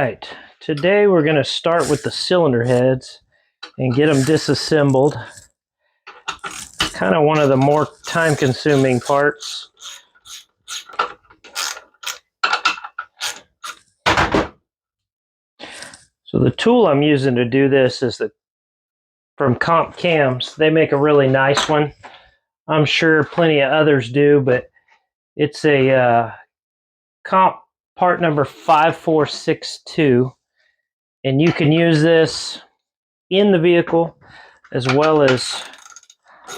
right, today we're going to start with the cylinder heads and get them disassembled. Kind of one of the more time-consuming parts. So the tool I'm using to do this is from Comp Cams. They make a really nice one. I'm sure plenty of others do, but it's a Comp part number 5462, and you can use this in the vehicle as well as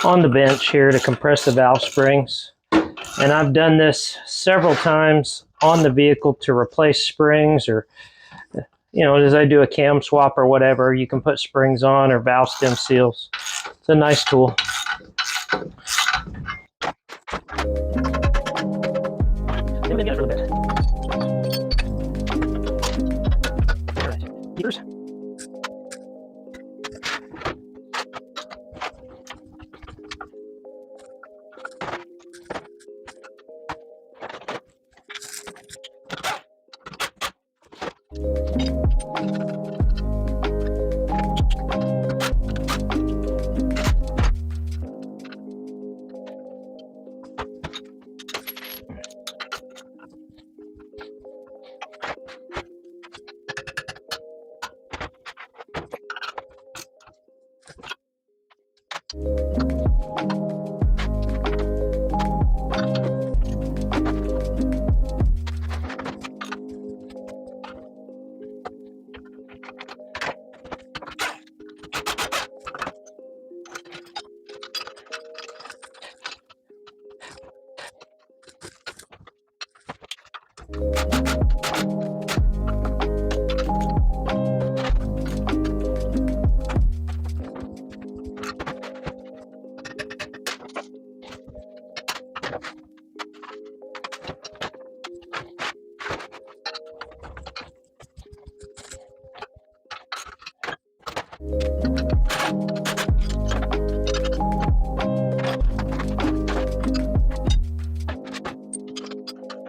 on the bench here to compress the valve springs. And I've done this several times on the vehicle to replace springs, or as I do a cam swap or whatever, you can put springs on, or valve stem seals. It's a nice tool. Maybe get it for a bit. All right, heaters.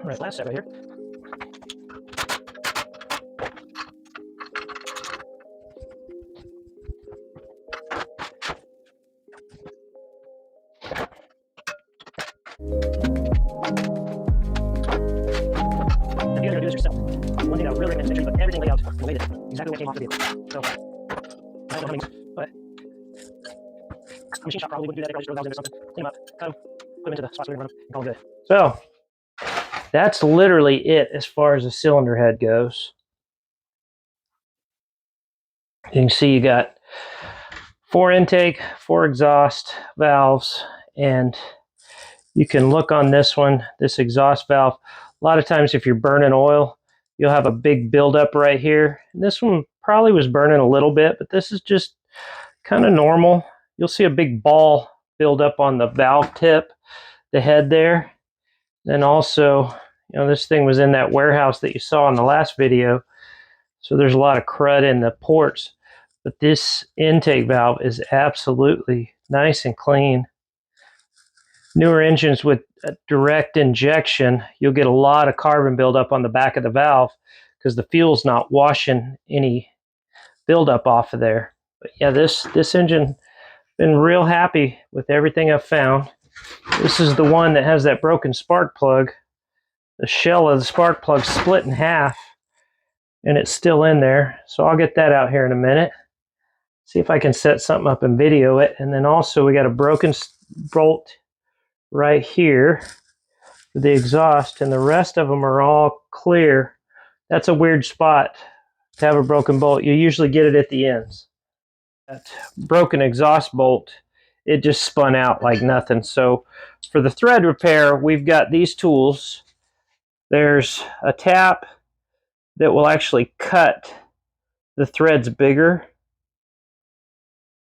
All right, last set right here. If you're going to do this yourself, one thing I really recommend is make sure you put everything laid out the way that exactly what came off the vehicle. So, I don't know how many, but a machine shop probably wouldn't do that. They probably just throw the valves into something, clean them up, cut them, put them into the spots where they're going to run them, and call them good. So, that's literally it as far as the cylinder head goes. You can see you got 4 intake, 4 exhaust valves, and you can look on this one, this exhaust valve. A lot of times if you're burning oil, you'll have a big buildup right here. And this one probably was burning a little bit, but this is just kind of normal. You'll see a big ball build up on the valve tip, the head there. Then also, this thing was in that warehouse that you saw in the last video, so there's a lot of crud in the ports. But this intake valve is absolutely nice and clean. Newer engines with direct injection, you'll get a lot of carbon buildup on the back of the valve because the fuel's not washing any buildup off of there. But yeah, this engine, been real happy with everything I've found. This is the one that has that broken spark plug. The shell of the spark plug split in half, and it's still in there. So I'll get that out here in a minute. See if I can set something up and video it. And then also we got a broken bolt right here for the exhaust, and the rest of them are all clear. That's a weird spot to have a broken bolt. You usually get it at the ends. That broken exhaust bolt, it just spun out like nothing. So for the thread repair, we've got these tools. There's a tap that will actually cut the threads bigger,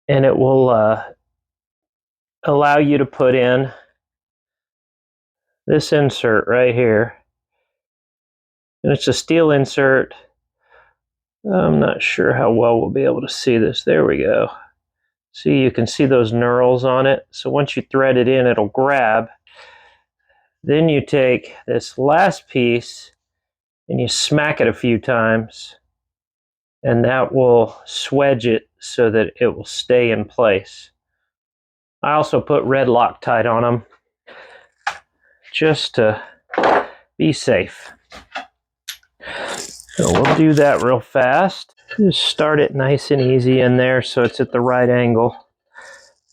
and it will allow you to put in this insert right here. And it's a steel insert. I'm not sure how well we'll be able to see this. There we go. See, you can see those knurls on it. So once you thread it in, it'll grab. Then you take this last piece and you smack it a few times, and that will swedge it so that it will stay in place. I also put red Loctite on them just to be safe. So we'll do that real fast. Just start it nice and easy in there so it's at the right angle,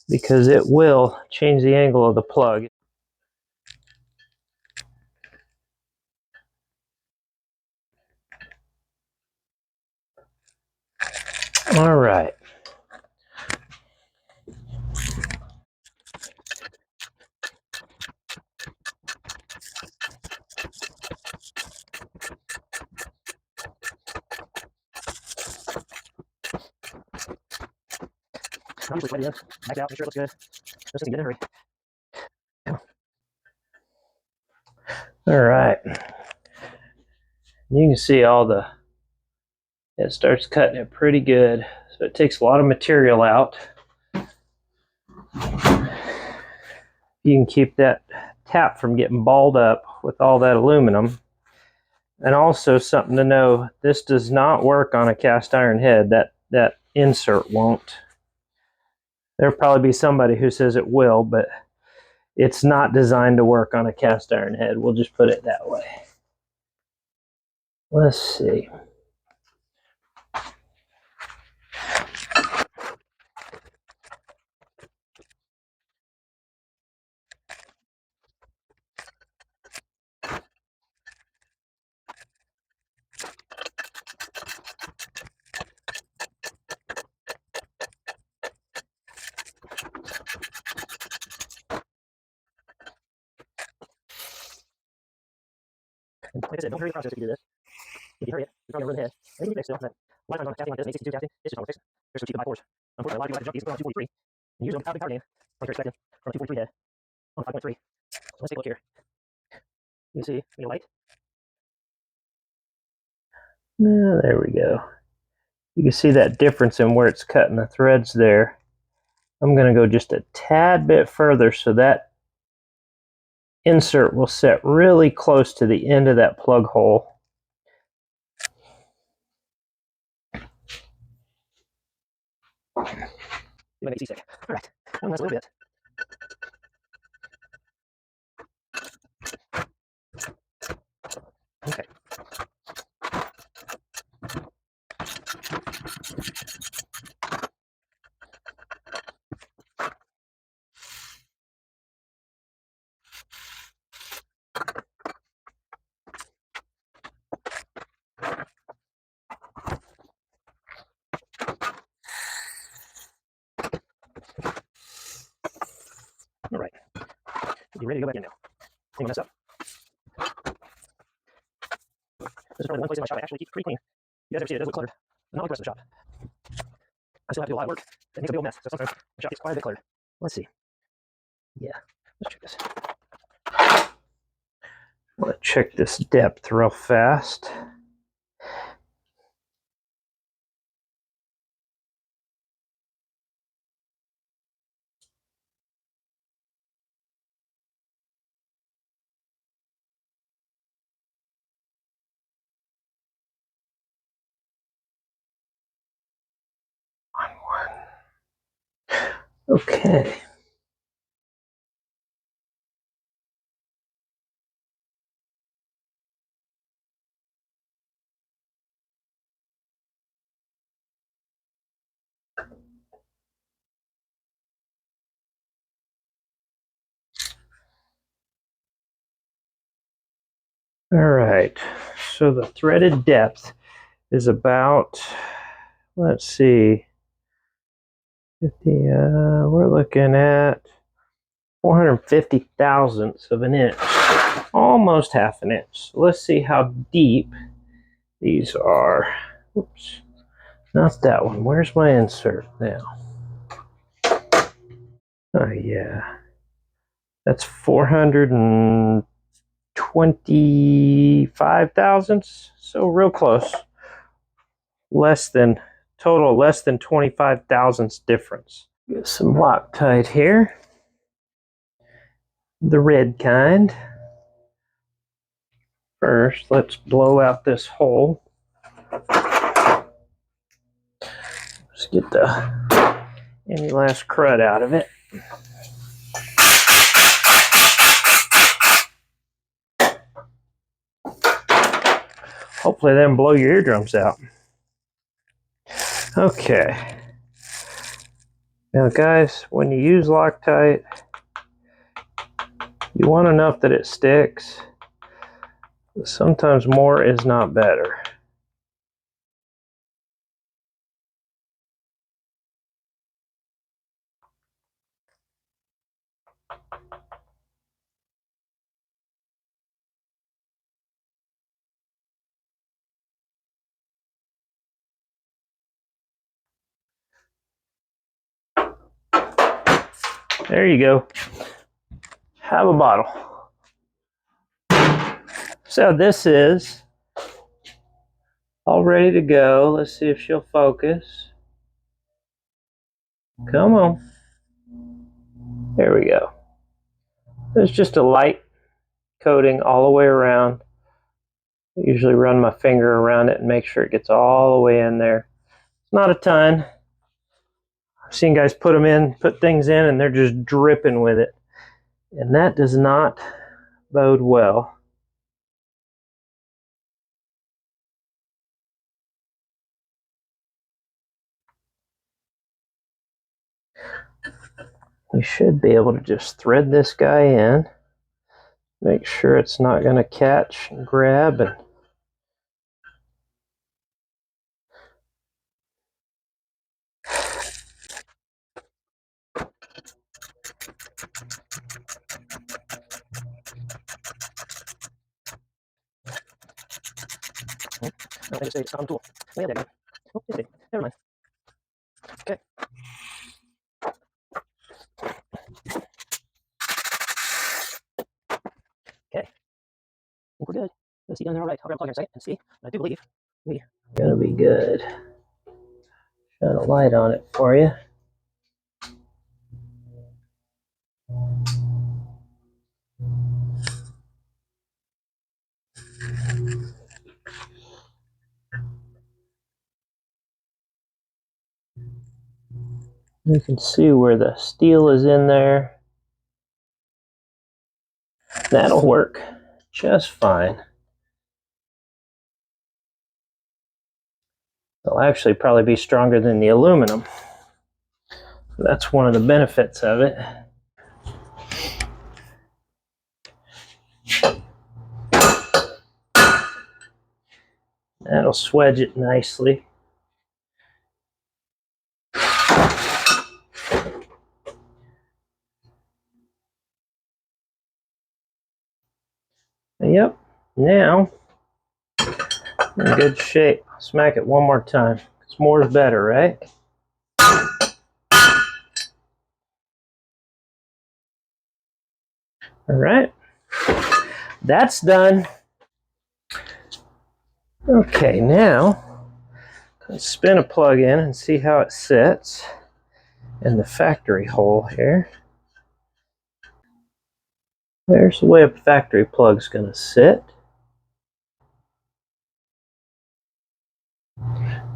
because it will change the angle of the plug. All right. I'll usually sweat it in, back out, make sure it looks good. Just in a hurry. All right. You can see it starts cutting it pretty good. So it takes a lot of material out. You can keep that tap from getting balled up with all that aluminum. And also something to know, this does not work on a cast iron head. That insert won't. There'll probably be somebody who says it will, but it's not designed to work on a cast iron head. We'll just put it that way. Let's see. And like I said, don't hurry the process if you do this. If you hurry it, you're probably going to ruin the head. And you can fix it. A lot of times on casting like this, an 862 casting, it's just not worth fixing. There's some cheap by 4s. Unfortunately, a lot of people like to jump these, put on 243, and use them without a big power gain, like you're expecting from a 243 head on a 5.3. Let's take a look here. You can see, light. There we go. You can see that difference in where it's cutting the threads there. I'm going to go just a tad bit further so that insert will set really close to the end of that plug hole. You might be seasick. All right, one last little bit. Okay. All right. You ready to go back in now? I'm gonna mess up. This is probably the one place in my shop I actually keep pretty clean. You guys ever see it? It does look cluttered. Not like the rest of the shop. I still have to do a lot of work. It makes a big old mess. So sometimes the shop gets quite a bit cluttered. Let's see. Yeah, let's check this. I want to check this depth real fast. Okay. All right. So the threaded depth is about, let's see, 50, we're looking at 450 thousandths of an inch, almost half an inch. So let's see how deep these are. Oops, not that one. Where's my insert now? Oh yeah, that's 425 thousandths. So real close. Less than 25 thousandths difference. Get some Loctite here, the red kind. First, let's blow out this hole. Just get any last crud out of it. Hopefully they don't blow your eardrums out. Okay. Now guys, when you use Loctite, you want enough that it sticks. Sometimes more is not better. There you go. Have a bottle. So this is all ready to go. Let's see if she'll focus. Come on. There we go. There's just a light coating all the way around. I usually run my finger around it and make sure it gets all the way in there. It's not a ton. I've seen guys put things in, and they're just dripping with it. And that does not bode well. We should be able to just thread this guy in. Make sure it's not going to catch and grab. And I think it's a thumb tool. Oh, yeah, there. Oh, it's big. Never mind. Okay. Okay. I think we're good. Let's see down there all right. I'll grab a plug in a second and see. I do believe we're gonna be good. Shine a light on it for you. You can see where the steel is in there. That'll work just fine. It'll actually probably be stronger than the aluminum. That's one of the benefits of it. That'll swedge it nicely. Yep, now in good shape. Smack it one more time. Because more is better, right? All right, that's done. Okay, now let's spin a plug in and see how it sits in the factory hole here. There's the way a factory plug's gonna sit.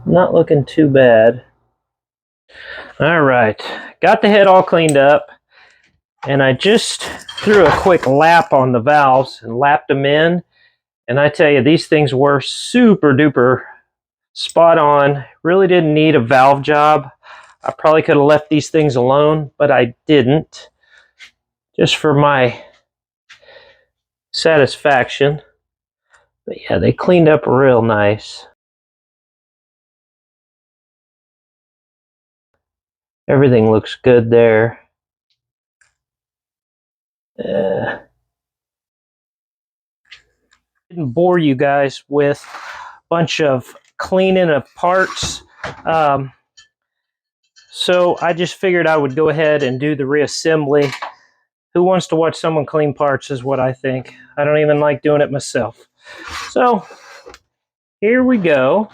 Not looking too bad. All right, got the head all cleaned up, and I just threw a quick lap on the valves and lapped them in, and I tell you, these things were super duper spot on. Really didn't need a valve job. I probably could have left these things alone, but I didn't, just for my satisfaction. But yeah, they cleaned up real nice. Everything looks good there. Didn't bore you guys with a bunch of cleaning of parts. So I just figured I would go ahead and do the reassembly. Who wants to watch someone clean parts is what I think. I don't even like doing it myself. So here we go.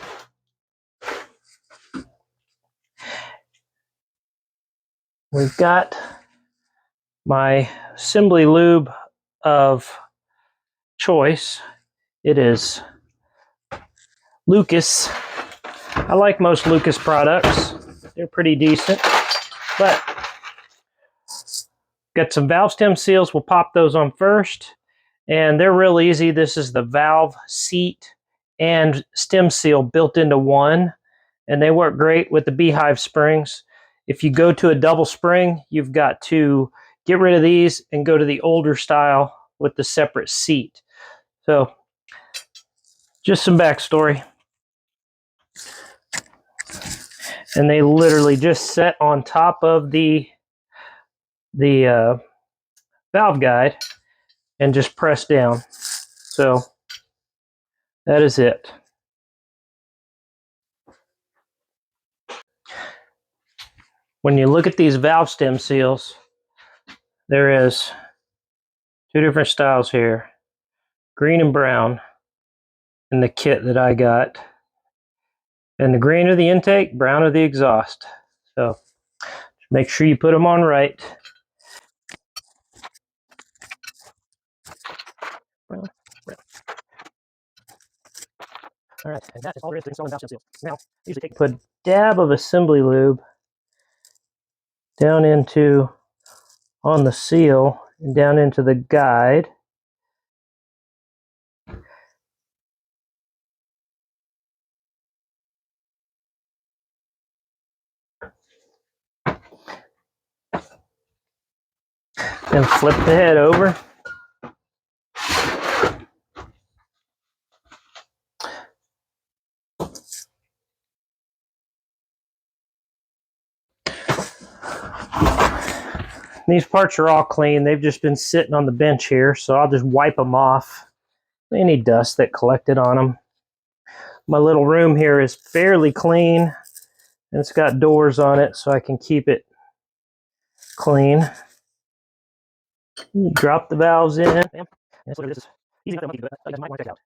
We've got my assembly lube of choice. It is Lucas. I like most Lucas products. They're pretty decent. But got some valve stem seals. We'll pop those on first. And they're real easy. This is the valve seat and stem seal built into one. And they work great with the beehive springs. If you go to a double spring, you've got to get rid of these and go to the older style with the separate seat. So just some backstory. And they literally just set on top of the valve guide and just press down. So that is it. When you look at these valve stem seals, there is two different styles here, green and brown in the kit that I got. And the green are the intake, brown are the exhaust. So make sure you put them on right. Brown, brown. All right, and that is all there is to installing valve stem seals. Now, usually put a dab of assembly lube down into on the seal and down into the guide. Then flip the head over. These parts are all clean. They've just been sitting on the bench here, so I'll just wipe them off. Any dust that collected on them. My little room here is fairly clean, and it's got doors on it, so I can keep it clean. Drop the valves in. This is easy enough to do it. You guys might want to check it out.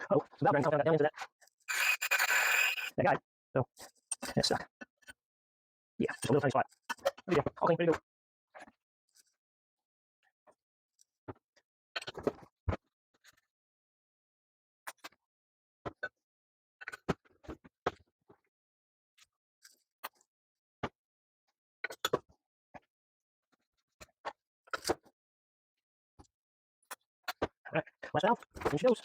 Oh, so valve got down into that guide. So it's stuck. Yeah, just a little tiny spot. There you go. All clean, ready to go. All right, last valve. In she goes.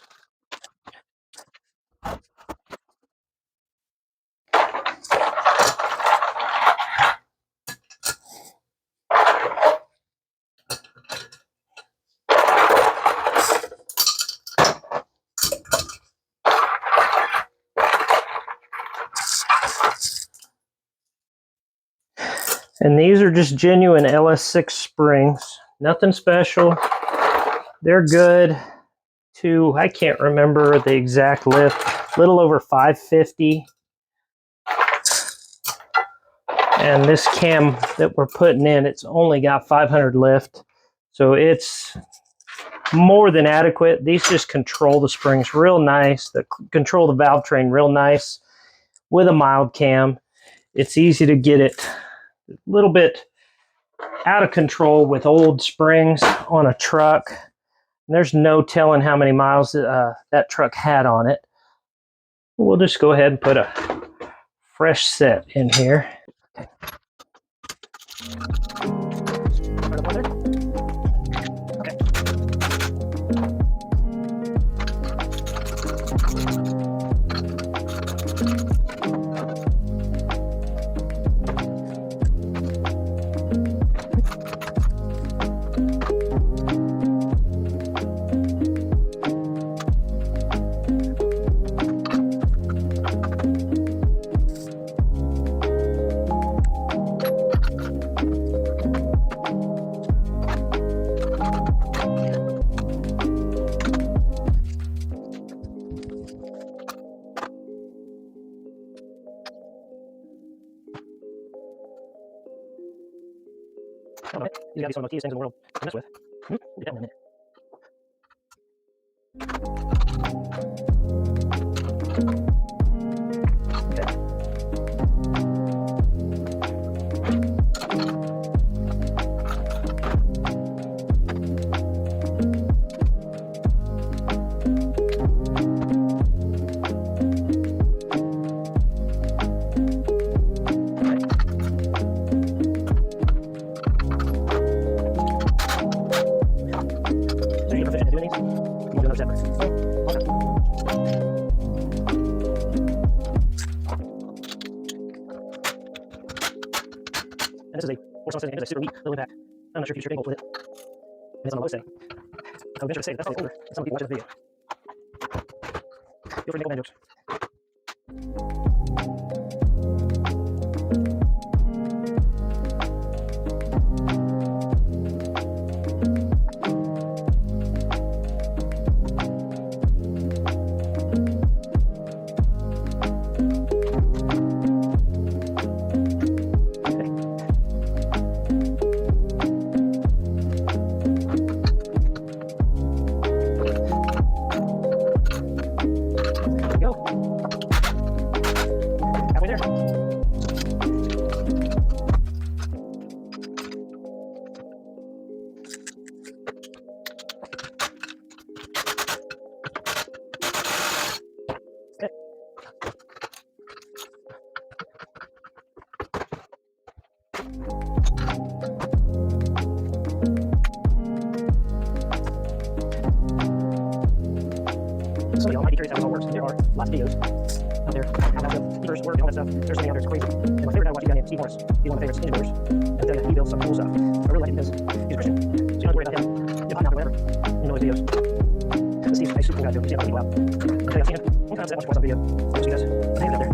And these are just genuine LS6 springs. Nothing special. They're good to, I can't remember the exact lift, a little over 550. And this cam that we're putting in, it's only got 500 lift. So it's more than adequate. These just control the springs real nice. They control the valve train real nice with a mild cam. It's easy to get it a little bit out of control with old springs on a truck. And there's no telling how many miles that truck had on it. We'll just go ahead and put a fresh set in here. Okay. These gotta be some of the cutest things in the world to mess with. We'll get that in a minute. Okay. another step. And this is a horizontal setting. It's a super neat little impact. I'm not sure if you should angle with it. And it's on the low setting. I would venture to say that that's probably older than some people watching the video. Feel free to make old man jokes. Some of y'all might be curious how this all works. There are lots of videos out there how the heaters work and all that stuff. There's something out there that's crazy. And my favorite guy to watch is a guy named Steve Morris. He's one of my favorites, engine builders. And I tell you, he builds some cool stuff. I really like him because he's a Christian. So you don't have to worry about him. If I'm not whatever. You know his videos. But Steve's a super cool guy too. He's got people out. And I've seen him one time I watched a video. So you guys, his name's out there.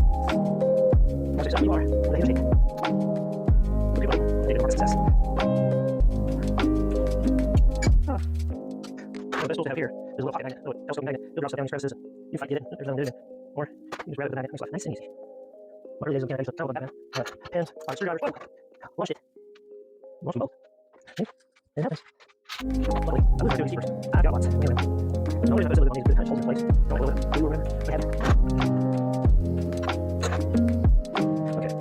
Watch it, you are. What the heater shape. So people they did a market success. One of the best tools to have here is a little pocket magnet, a little telescope magnet. You'll drop stuff down these crevices. You can fight, get it. There's nothing to do. Or you just grab it with the magnet. Makes life nice and easy. My early days of mechanics, I was Batman. Pens, screwdrivers. Oh, launched it. Launched them both. See? It happens. Luckily, I was doing keepers. I've got lots. Anyway, the only reason I put assembly on these good holes in place. Don't oil it, glue or whatever. What happened? Okay.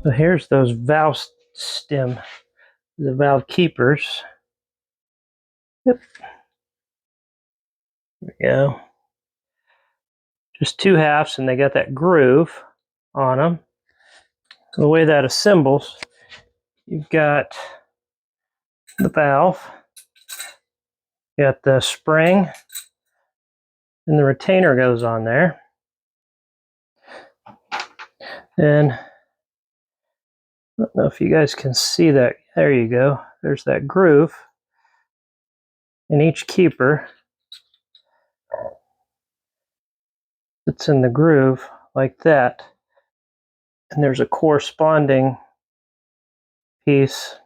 So here's those valve stem, the valve keepers. Yep. There we go. Just two halves, and they got that groove on them. The way that assembles, you've got the valve, you got the spring, and the retainer goes on there. And I don't know if you guys can see that. There you go. There's that groove in each keeper. It's in the groove like that. And there's a corresponding piece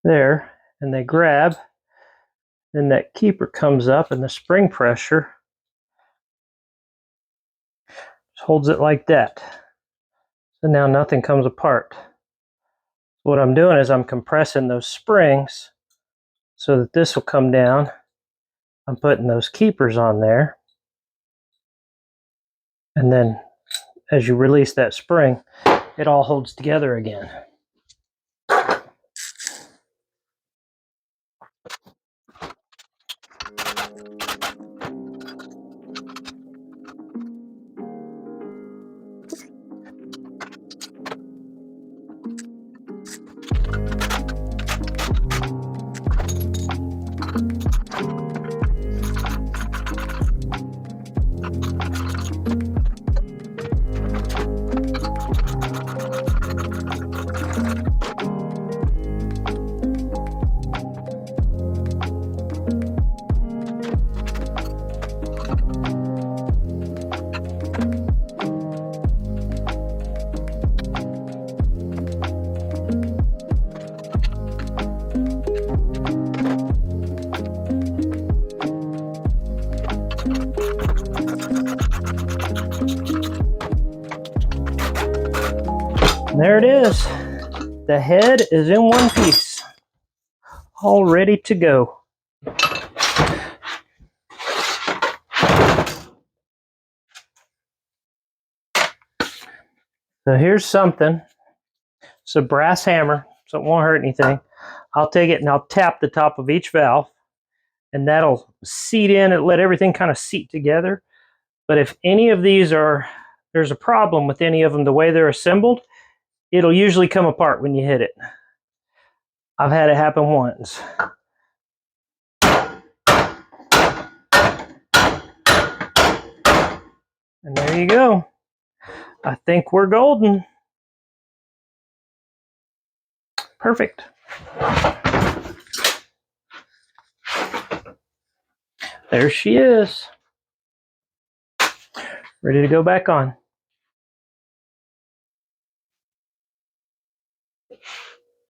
there. And they grab. Then that keeper comes up and the spring pressure just holds it like that. So now nothing comes apart. What I'm doing is I'm compressing those springs so that this will come down. I'm putting those keepers on there. And then as you release that spring, it all holds together again. There it is. The head is in one piece, all ready to go. So here's something. It's a brass hammer, so it won't hurt anything. I'll take it and I'll tap the top of each valve, and that'll seat in and let everything kind of seat together. But if any of these there's a problem with any of them, the way they're assembled, it'll usually come apart when you hit it. I've had it happen once. And there you go. I think we're golden. Perfect. There she is. Ready to go back on.